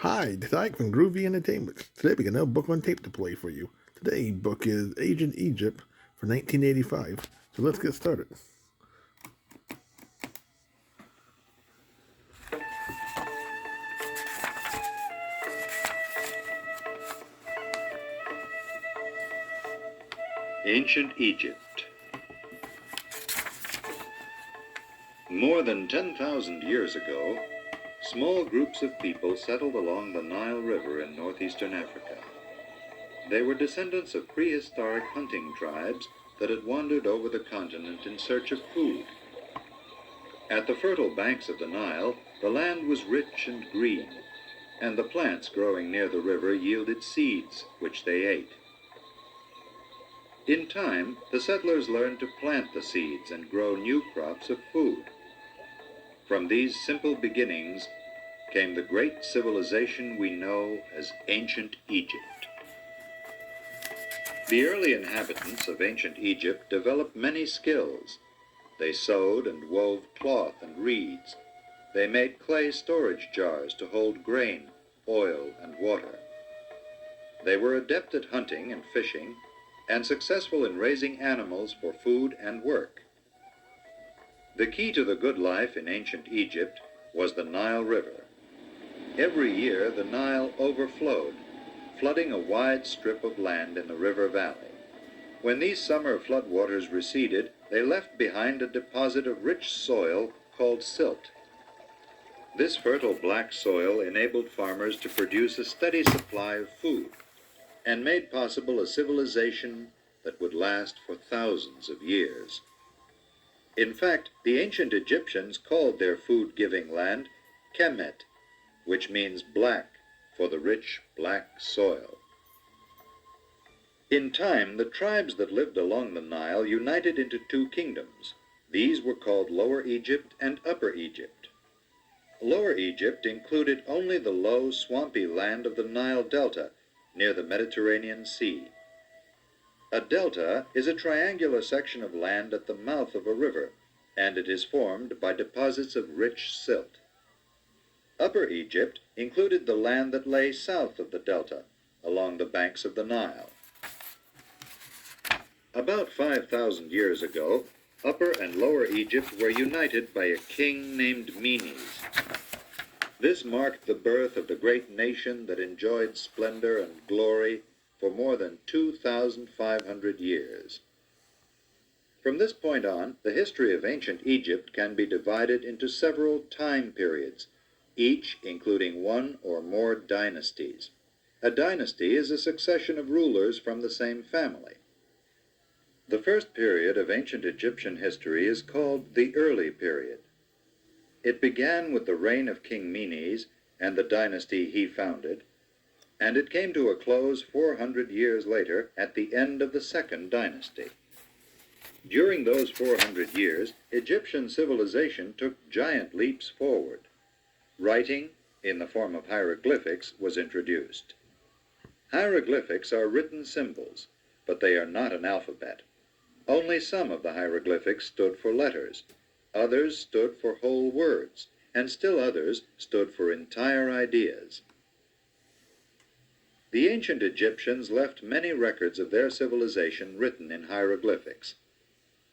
Hi, this is Ike from Groovy Entertainment. Today we got another book on tape to play for you. Today's book is Ancient Egypt for 1985. So let's get started. Ancient Egypt. More than 10,000 years ago, small groups of people settled along the Nile River in northeastern Africa. They were descendants of prehistoric hunting tribes that had wandered over the continent in search of food. At the fertile banks of the Nile, the land was rich and green, and the plants growing near the river yielded seeds, which they ate. In time, the settlers learned to plant the seeds and grow new crops of food. From these simple beginnings came the great civilization we know as Ancient Egypt. The early inhabitants of ancient Egypt developed many skills. They sewed and wove cloth and reeds. They made clay storage jars to hold grain, oil, and water. They were adept at hunting and fishing, and successful in raising animals for food and work. The key to the good life in ancient Egypt was the Nile River. Every year the Nile overflowed, flooding a wide strip of land in the river valley. When these summer floodwaters receded, they left behind a deposit of rich soil called silt. This fertile black soil enabled farmers to produce a steady supply of food, and made possible a civilization that would last for thousands of years. In fact, the ancient Egyptians called their food-giving land Kemet, which means black for the rich black soil. In time, the tribes that lived along the Nile united into two kingdoms. These were called Lower Egypt and Upper Egypt. Lower Egypt included only the low, swampy land of the Nile Delta, near the Mediterranean Sea. A delta is a triangular section of land at the mouth of a river, and it is formed by deposits of rich silt. Upper Egypt included the land that lay south of the delta, along the banks of the Nile. About 5,000 years ago, Upper and Lower Egypt were united by a king named Menes. This marked the birth of the great nation that enjoyed splendor and glory for more than 2,500 years. From this point on, the history of ancient Egypt can be divided into several time periods, each including one or more dynasties. A dynasty is a succession of rulers from the same family. The first period of ancient Egyptian history is called the Early Period. It began with the reign of King Menes and the dynasty he founded, and it came to a close 400 years later at the end of the Second Dynasty. During those 400 years, Egyptian civilization took giant leaps forward. Writing, in the form of hieroglyphics, was introduced. Hieroglyphics are written symbols, but they are not an alphabet. Only some of the hieroglyphics stood for letters. Others stood for whole words, and still others stood for entire ideas. The ancient Egyptians left many records of their civilization written in hieroglyphics.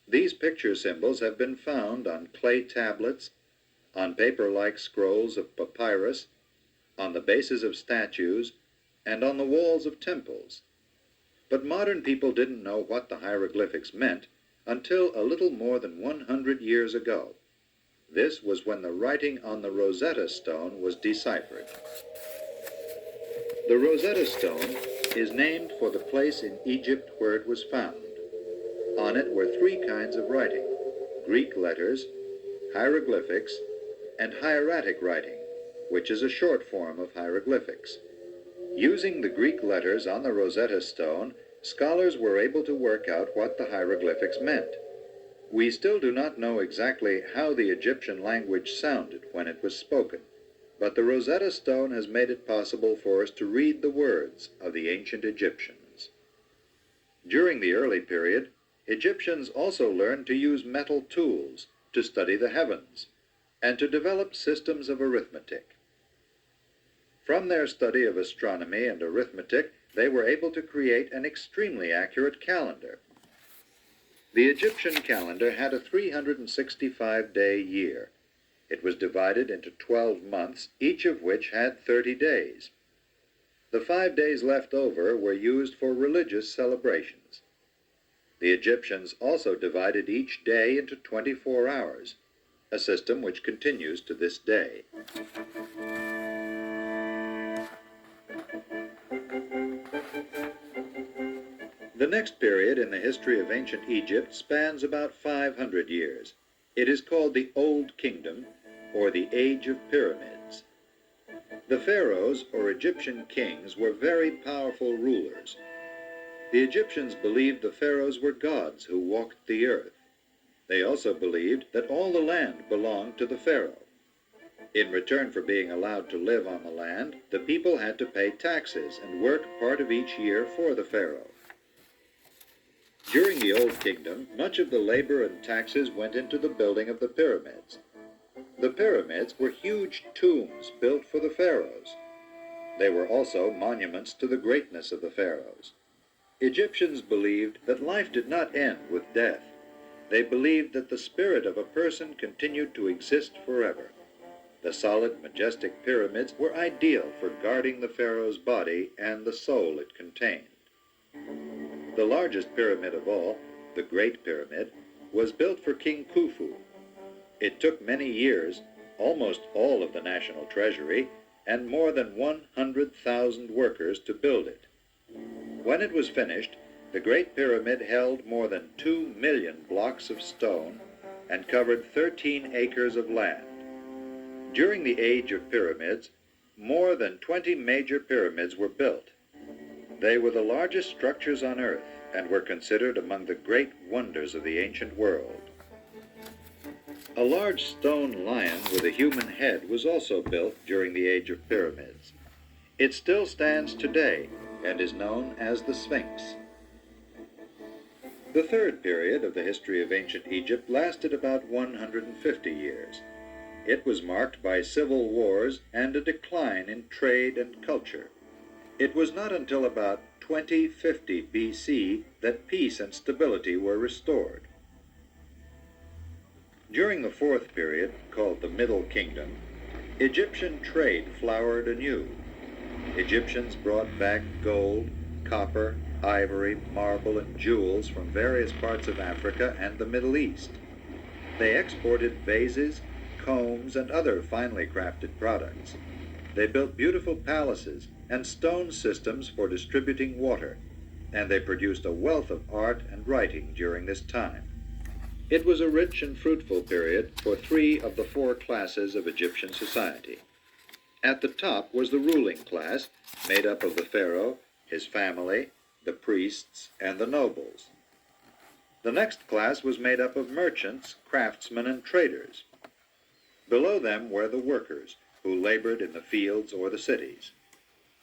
These picture symbols have been found on clay tablets, on paper-like scrolls of papyrus, on the bases of statues, and on the walls of temples. But modern people didn't know what the hieroglyphics meant until a little more than 100 years ago. This was when the writing on the Rosetta Stone was deciphered. The Rosetta Stone is named for the place in Egypt where it was found. On it were three kinds of writing: Greek letters, hieroglyphics, and hieratic writing, which is a short form of hieroglyphics. Using the Greek letters on the Rosetta Stone, scholars were able to work out what the hieroglyphics meant. We still do not know exactly how the Egyptian language sounded when it was spoken, but the Rosetta Stone has made it possible for us to read the words of the ancient Egyptians. During the early period, Egyptians also learned to use metal tools to study the heavens and to develop systems of arithmetic. From their study of astronomy and arithmetic, they were able to create an extremely accurate calendar. The Egyptian calendar had a 365-day year. It was divided into 12 months, each of which had 30 days. The 5 days left over were used for religious celebrations. The Egyptians also divided each day into 24 hours, a system which continues to this day. The next period in the history of ancient Egypt spans about 500 years. It is called the Old Kingdom, or the Age of Pyramids. The pharaohs, or Egyptian kings, were very powerful rulers. The Egyptians believed the pharaohs were gods who walked the earth. They also believed that all the land belonged to the pharaoh. In return for being allowed to live on the land, the people had to pay taxes and work part of each year for the pharaoh. During the Old Kingdom, much of the labor and taxes went into the building of the pyramids. The pyramids were huge tombs built for the pharaohs. They were also monuments to the greatness of the pharaohs. Egyptians believed that life did not end with death. They believed that the spirit of a person continued to exist forever. The solid, majestic pyramids were ideal for guarding the pharaoh's body and the soul it contained. The largest pyramid of all, the Great Pyramid, was built for King Khufu. It took many years, almost all of the national treasury, and more than 100,000 workers to build it. When it was finished, the Great Pyramid held more than 2 million blocks of stone and covered 13 acres of land. During the Age of Pyramids, more than 20 major pyramids were built. They were the largest structures on earth and were considered among the great wonders of the ancient world. A large stone lion with a human head was also built during the Age of Pyramids. It still stands today and is known as the Sphinx. The third period of the history of ancient Egypt lasted about 150 years. It was marked by civil wars and a decline in trade and culture. It was not until about 2050 BC that peace and stability were restored. During the fourth period, called the Middle Kingdom, Egyptian trade flowered anew. Egyptians brought back gold, copper, ivory, marble, and jewels from various parts of Africa and the Middle East. They exported vases, combs, and other finely crafted products. They built beautiful palaces and stone systems for distributing water, and they produced a wealth of art and writing during this time. It was a rich and fruitful period for 3 of the 4 classes of Egyptian society. At the top was the ruling class, made up of the pharaoh, his family, the priests, and the nobles. The next class was made up of merchants, craftsmen, and traders. Below them were the workers, who labored in the fields or the cities.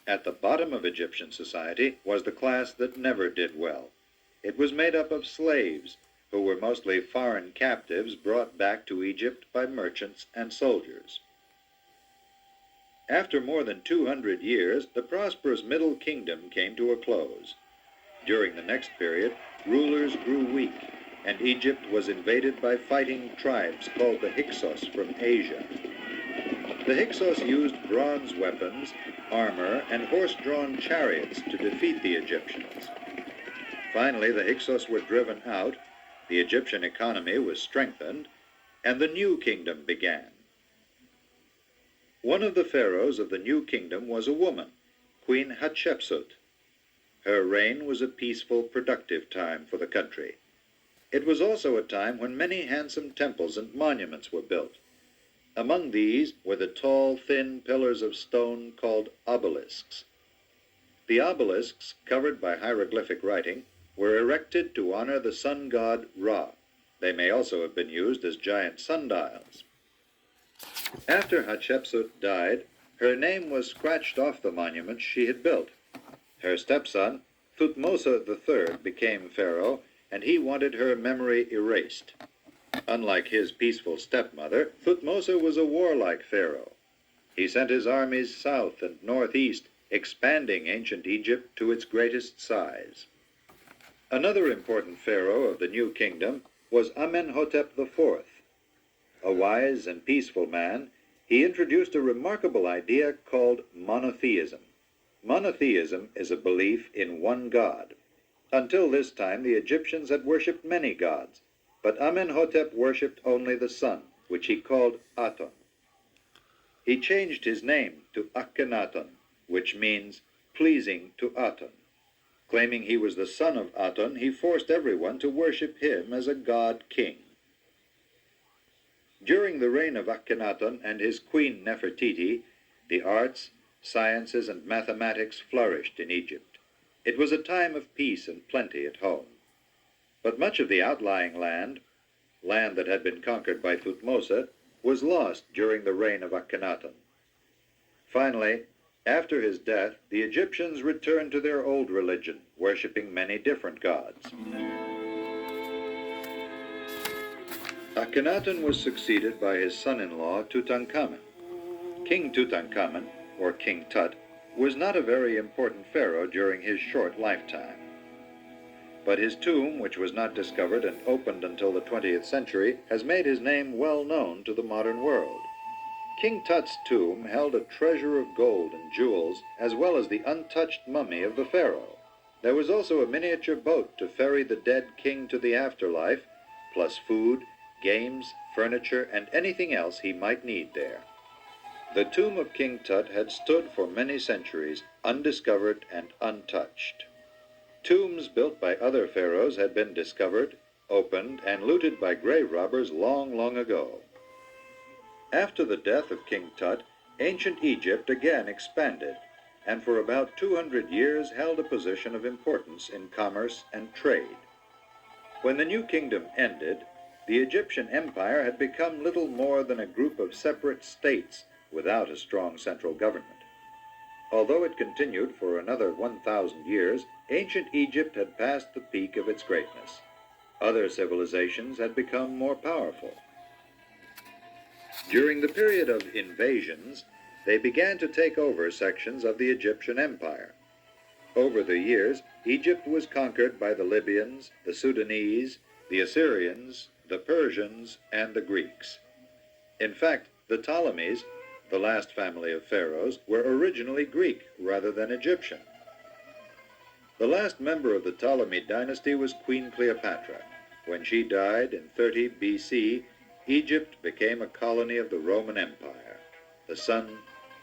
At the bottom of Egyptian society was the class that never did well. It was made up of slaves, who were mostly foreign captives brought back to Egypt by merchants and soldiers. After more than 200 years, the prosperous Middle Kingdom came to a close. During the next period, rulers grew weak, and Egypt was invaded by fighting tribes called the Hyksos from Asia. The Hyksos used bronze weapons, armor, and horse-drawn chariots to defeat the Egyptians. Finally, the Hyksos were driven out, the Egyptian economy was strengthened, and the New Kingdom began. One of the pharaohs of the New Kingdom was a woman, Queen Hatshepsut. Her reign was a peaceful, productive time for the country. It was also a time when many handsome temples and monuments were built. Among these were the tall, thin pillars of stone called obelisks. The obelisks, covered by hieroglyphic writing, were erected to honor the sun god Ra. They may also have been used as giant sundials. After Hatshepsut died, her name was scratched off the monuments she had built. Her stepson, Thutmose III, became pharaoh, and he wanted her memory erased. Unlike his peaceful stepmother, Thutmose was a warlike pharaoh. He sent his armies south and northeast, expanding ancient Egypt to its greatest size. Another important pharaoh of the new kingdom was Amenhotep IV. A wise and peaceful man, he introduced a remarkable idea called monotheism. Monotheism is a belief in one God. Until this time, the Egyptians had worshipped many gods, but Amenhotep worshipped only the sun, which he called Aton. He changed his name to Akhenaton, which means pleasing to Aton. Claiming he was the son of Aton, he forced everyone to worship him as a god-king. During the reign of Akhenaton and his queen Nefertiti, the arts, sciences, and mathematics flourished in Egypt. It was a time of peace and plenty at home. But much of the outlying land that had been conquered by Thutmose, was lost during the reign of Akhenaton. Finally, after his death, the Egyptians returned to their old religion, worshipping many different gods. Akhenaton was succeeded by his son-in-law Tutankhamun. King Tutankhamun, or King Tut, was not a very important pharaoh during his short lifetime. But his tomb, which was not discovered and opened until the 20th century, has made his name well known to the modern world. King Tut's tomb held a treasure of gold and jewels, as well as the untouched mummy of the pharaoh. There was also a miniature boat to ferry the dead king to the afterlife, plus food, games, furniture, and anything else he might need there. The tomb of King Tut had stood for many centuries, undiscovered and untouched. Tombs built by other pharaohs had been discovered, opened, and looted by grave robbers long, long ago. After the death of King Tut, ancient Egypt again expanded, and for about 200 years held a position of importance in commerce and trade. When the new kingdom ended, the Egyptian empire had become little more than a group of separate states without a strong central government. Although it continued for another 1,000 years, ancient Egypt had passed the peak of its greatness. Other civilizations had become more powerful. During the period of invasions, they began to take over sections of the Egyptian empire. Over the years, Egypt was conquered by the Libyans, the Sudanese, the Assyrians, the Persians, and the Greeks. In fact, the Ptolemies, the last family of pharaohs, were originally Greek rather than Egyptian. The last member of the Ptolemy dynasty was Queen Cleopatra. When she died in 30 BC, Egypt became a colony of the Roman Empire. The sun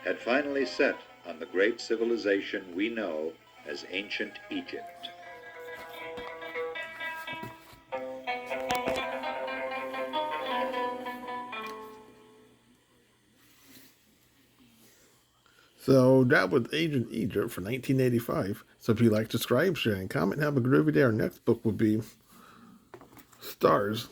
had finally set on the great civilization we know as ancient Egypt. So that was Ancient Egypt for 1985. So if you like, subscribe, share, and comment, have a groovy day. Our next book will be Stars.